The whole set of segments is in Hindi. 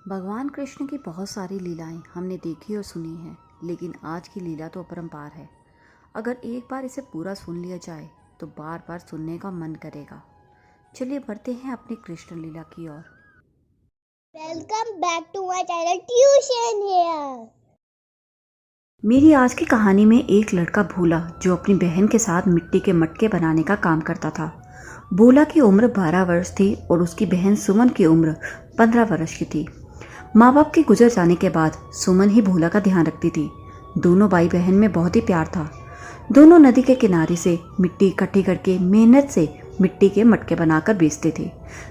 भगवान कृष्ण की बहुत सारी लीलाएं हमने देखी और सुनी हैं, लेकिन आज की लीला तो अपरंपार है। अगर एक बार इसे पूरा सुन लिया जाए तो बार बार सुनने का मन करेगा। चलिए बढ़ते हैं अपनी कृष्ण लीला की ओर। Welcome back to my channel tuition here. मेरी आज की कहानी में एक लड़का भोला जो अपनी बहन के साथ मिट्टी के मटके बनाने का काम करता था। भोला की उम्र 12 वर्ष थी और उसकी बहन सुमन की उम्र 15 वर्ष की थी। माँ बाप के गुजर जाने के बाद सुमन ही भोला का ध्यान रखती थी। दोनों भाई बहन में बहुत ही प्यार था। दोनों नदी के किनारे से मिट्टी इकट्ठी करके मेहनत से मिट्टी के मटके बनाकर बेचते थे।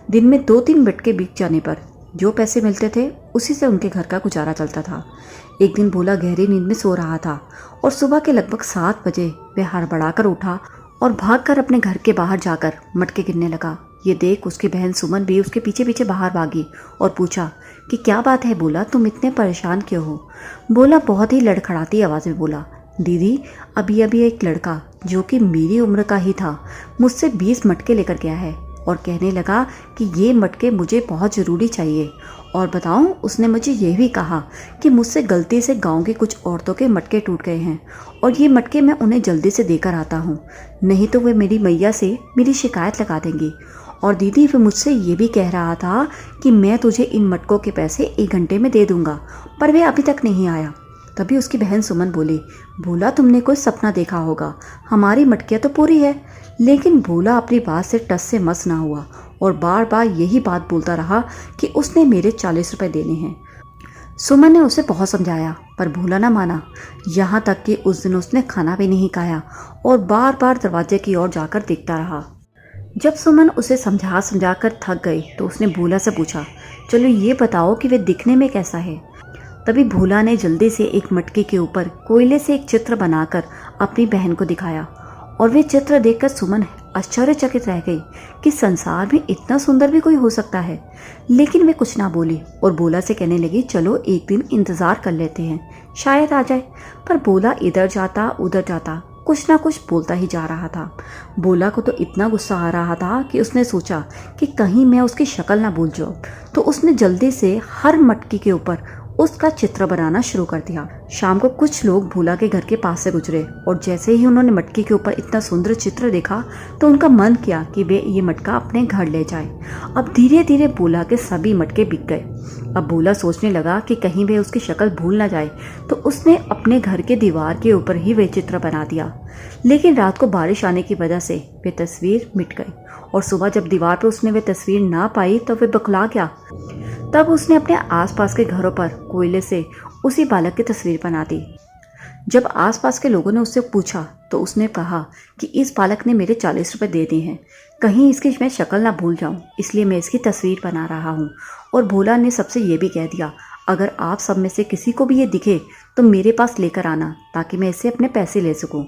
दिन में 2-3 मटके बिक जाने पर जो पैसे मिलते थे उसी से उनके घर का गुजारा चलता था। एक दिन भोला गहरी नींद में सो रहा था और सुबह के लगभग 7 बजे वह हड़बड़ाकर उठा और भागकर अपने घर के बाहर जाकर मटके गिनने लगा। ये देख उसकी बहन सुमन भी उसके पीछे पीछे बाहर भागी और पूछा कि क्या बात है भोला, तुम इतने परेशान क्यों हो। भोला बहुत ही लड़खड़ाती आवाज़ में बोला, दीदी अभी अभी एक लड़का जो कि मेरी उम्र का ही था मुझसे 20 मटके लेकर गया है और कहने लगा कि ये मटके मुझे बहुत ज़रूरी चाहिए। और बताऊं, उसने मुझे ये भी कहा कि मुझसे गलती से गांव की कुछ औरतों के मटके टूट गए हैं और ये मटके मैं उन्हें जल्दी से देकर आता हूँ, नहीं तो वे मेरी मैया से मेरी शिकायत लगा देंगी। और दीदी वे मुझसे ये भी कह रहा था कि मैं तुझे इन मटकों के पैसे 1 घंटे में दे दूंगा, पर वे अभी तक नहीं आया। तभी उसकी बहन सुमन बोली, भोला तुमने कोई सपना देखा होगा, हमारी मटकियाँ तो पूरी है। लेकिन भोला अपनी बात से टस से मस ना हुआ और बार बार यही बात बोलता रहा कि उसने मेरे 40 रुपए देने हैं। सुमन ने उसे बहुत समझाया पर भोला ना माना। यहाँ तक कि उस दिन उसने खाना भी नहीं खाया और बार बार दरवाजे की ओर जाकर देखता रहा। जब सुमन उसे समझा समझा कर थक गई तो उसने भोला से पूछा, चलो ये बताओ कि वे दिखने में कैसा है। तभी भोला ने जल्दी से एक मटके के ऊपर कोयले से एक चित्र बनाकर अपनी बहन को दिखाया और वे चित्र देखकर सुमन आश्चर्यचकित रह गई कि संसार में इतना सुंदर भी कोई हो सकता है। लेकिन वे कुछ ना बोली और भोला से कहने लगी, चलो एक दिन इंतजार कर लेते हैं, शायद आ जाए। पर भोला इधर जाता उधर जाता कुछ ना कुछ बोलता ही जा रहा था। भोला को तो इतना गुस्सा आ रहा था कि उसने सोचा कि कहीं मैं उसकी शक्ल ना भूल जाऊं, तो उसने जल्दी से हर मटकी के ऊपर उसका चित्र बनाना शुरू कर दिया। शाम को कुछ लोग भोला के घर के पास से गुजरे और जैसे ही उन्होंने मटकी के ऊपर इतना सुंदर चित्र देखा तो उनका मन किया कि वे ये मटका अपने घर ले जाए। अब धीरे धीरे भोला के सभी मटके बिक गए। अब भोला सोचने लगा कि कहीं वे उसकी शक्ल भूल ना जाए, तो उसने अपने घर के दीवार के ऊपर ही वे चित्र बना दिया। लेकिन रात को बारिश आने की वजह से वे तस्वीर मिट गई और सुबह जब दीवार पर उसने वे तस्वीर ना पाई तो वे बौखला गया। तब उसने अपने आसपास के घरों पर कोयले से उसी बालक की तस्वीर बना दी। जब आसपास के लोगों ने उससे पूछा तो उसने कहा कि इस बालक ने मेरे 40 रुपए दे दिए हैं, कहीं इसकी मैं शक्ल ना भूल जाऊं, इसलिए मैं इसकी तस्वीर बना रहा हूं। और भोला ने सबसे ये भी कह दिया, अगर आप सब में से किसी को भी ये दिखे तो मेरे पास लेकर आना ताकि मैं इससे अपने पैसे ले सकूं।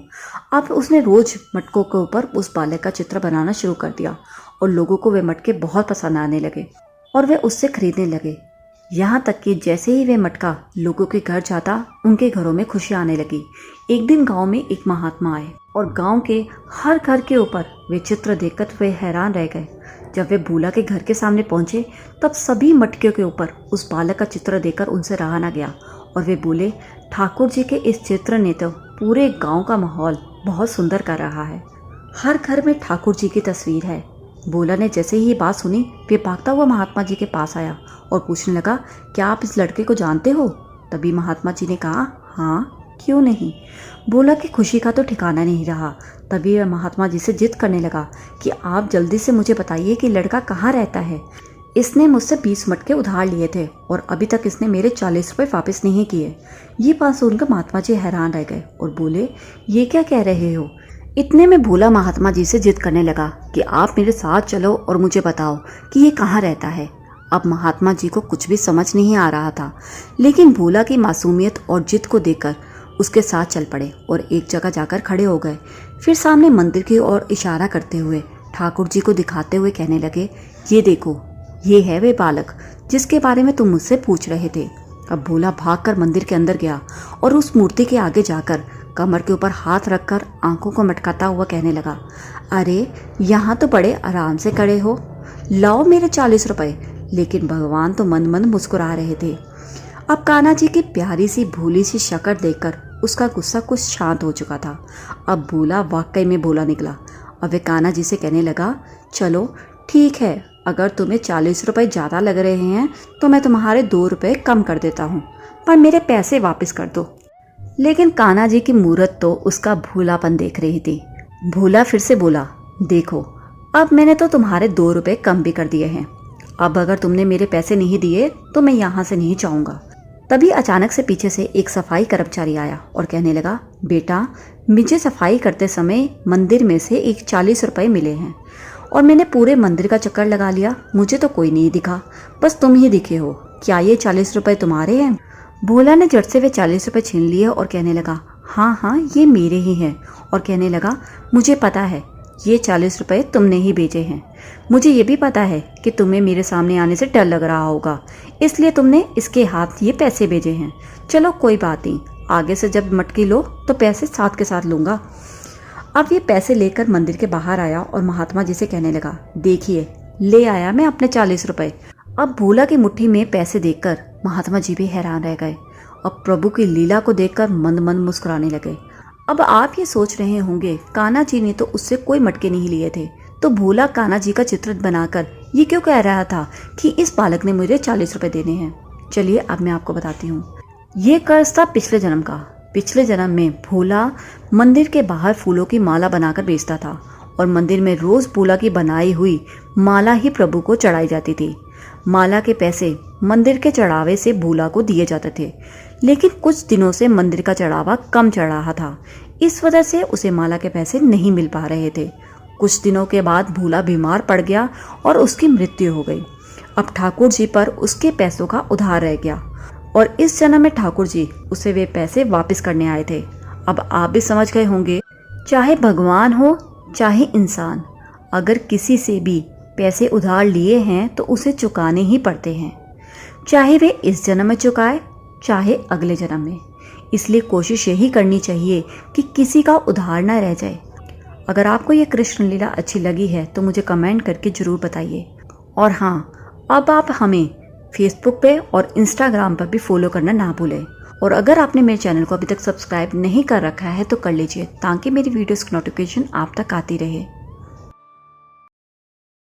अब उसने रोज मटकों के ऊपर उस बालक का चित्र बनाना शुरू कर दिया और लोगों को वे मटके बहुत पसंद आने लगे और वे उससे खरीदने लगे। यहाँ तक कि जैसे ही वे मटका लोगों के घर जाता उनके घरों में खुशियाँ आने लगी। एक दिन गांव में एक महात्मा आए और गांव के हर घर के ऊपर वे चित्र देखकर वे हैरान रह गए। जब वे भोला के घर के सामने पहुंचे तब सभी मटकियों के ऊपर उस बालक का चित्र देखकर उनसे रहा ना गया और वे बोले, ठाकुर जी के इस चित्र ने तो पूरे गाँव का माहौल बहुत सुंदर कर रहा है। हर घर में ठाकुर जी की तस्वीर है। भोला ने जैसे ही ये बात सुनी वे भागता हुआ महात्मा जी के पास आया और पूछने लगा, क्या आप इस लड़के को जानते हो। तभी महात्मा जी ने कहा, हाँ क्यों नहीं। भोला की खुशी का तो ठिकाना नहीं रहा। तभी वह महात्मा जी से जिद करने लगा कि आप जल्दी से मुझे बताइए कि लड़का कहाँ रहता है। इसने मुझसे 20 मटके उधार लिए थे और अभी तक इसने मेरे 40 रुपये वापस नहीं किए। ये बात सुनकर महात्मा जी हैरान रह गए और बोले, ये क्या कह रहे हो। इतने में भोला महात्मा जी से जिद करने लगा कि आप मेरे साथ चलो और मुझे बताओ कि ये कहाँ रहता है। अब महात्मा जी को कुछ भी समझ नहीं आ रहा था, लेकिन भोला की मासूमियत और जिद को देखकर उसके साथ चल पड़े और एक जगह जाकर खड़े हो गए। फिर सामने मंदिर की ओर इशारा करते हुए ठाकुर जी को दिखाते हुए कहने लगे, ये देखो, ये है वे बालक जिसके बारे में तुम मुझसे पूछ रहे थे। अब भोला भागकर मंदिर के अंदर गया और उस मूर्ति के आगे जाकर कमर के ऊपर हाथ रखकर आंखों को मटकाता हुआ कहने लगा, अरे यहाँ तो बड़े आराम से खड़े हो, लाओ मेरे 40 रुपए, लेकिन भगवान तो मन मन मुस्कुरा रहे थे। अब कान्हा जी की प्यारी सी भोली सी शक्ल देखकर उसका गुस्सा कुछ शांत हो चुका था। अब भोला वाकई में भोला निकला। अब वे कान्हा जी से कहने लगा, चलो ठीक है, अगर तुम्हें 40 रुपये ज़्यादा लग रहे हैं तो मैं तुम्हारे 2 रुपये कम कर देता हूँ, पर मेरे पैसे वापस कर दो। लेकिन कान्हा जी की मूरत तो उसका भोलापन देख रही थी। भोला फिर से बोला, देखो अब मैंने तो तुम्हारे 2 रुपये कम भी कर दिए हैं। अब अगर तुमने मेरे पैसे नहीं दिए तो मैं यहाँ से नहीं जाऊँगा। तभी अचानक से पीछे से एक सफाई कर्मचारी आया और कहने लगा, बेटा मुझे सफाई करते समय मंदिर में से एक 40 रुपये मिले हैं और मैंने पूरे मंदिर का चक्कर लगा लिया, मुझे तो कोई नहीं दिखा, बस तुम ही दिखे हो। क्या ये 40 रुपये तुम्हारे हैं? भोला ने झट से वे 40 रुपये छीन लिए और कहने लगा, हाँ हाँ ये मेरे ही हैं। और कहने लगा, मुझे पता है ये 40 रुपये तुमने ही भेजे हैं। मुझे ये भी पता है कि तुम्हें मेरे सामने आने से डर लग रहा होगा, इसलिए तुमने इसके हाथ ये पैसे भेजे हैं। चलो कोई बात नहीं, आगे से जब मटकी लो तो पैसे साथ के साथ लूँगा। अब ये पैसे लेकर मंदिर के बाहर आया और महात्मा जी से कहने लगा, देखिए ले आया मैं अपने 40 रुपये। अब भोला की मुट्ठी में पैसे देखकर महात्मा जी भी हैरान रह गए। अब प्रभु की लीला को देखकर मंद मंद मुस्कुराने लगे। अब आप ये सोच रहे होंगे, कान्हा जी ने तो उससे कोई मटके नहीं लिए थे, तो भोला कान्हा जी का चित्र बनाकर ये क्यों कह रहा था कि इस बालक ने मुझे 40 रुपये देने हैं? चलिए अब मैं आपको बताती हूँ। ये कर्ज था पिछले जन्म का। पिछले जन्म में भोला मंदिर के बाहर फूलों की माला बनाकर बेचता था और मंदिर में रोज भोला की बनाई हुई माला ही प्रभु को चढ़ाई जाती थी। माला के पैसे मंदिर के चढ़ावे से भोला को दिए जाते थे, लेकिन कुछ दिनों से मंदिर का चढ़ावा कम चढ़ रहा था, इस वजह से उसे माला के पैसे नहीं मिल पा रहे थे। कुछ दिनों के बाद भोला बीमार पड़ गया और उसकी मृत्यु हो गई। अब ठाकुर जी पर उसके पैसों का उधार रह गया और इस जन्म में ठाकुर जी उसे वे पैसे वापस करने आए थे। अब आप भी समझ गए होंगे, चाहे भगवान हो चाहे इंसान, अगर किसी से भी पैसे उधार लिए हैं तो उसे चुकाने ही पड़ते हैं, चाहे वे इस जन्म में चुकाए चाहे अगले जन्म में। इसलिए कोशिश यही करनी चाहिए कि किसी का उधार न रह जाए। अगर आपको ये कृष्ण लीला अच्छी लगी है तो मुझे कमेंट करके ज़रूर बताइए। और हाँ, अब आप हमें फेसबुक पे और इंस्टाग्राम पर भी फॉलो करना ना भूलें। और अगर आपने मेरे चैनल को अभी तक सब्सक्राइब नहीं कर रखा है तो कर लीजिए, ताकि मेरी वीडियोस की नोटिफिकेशन आप तक आती रहे।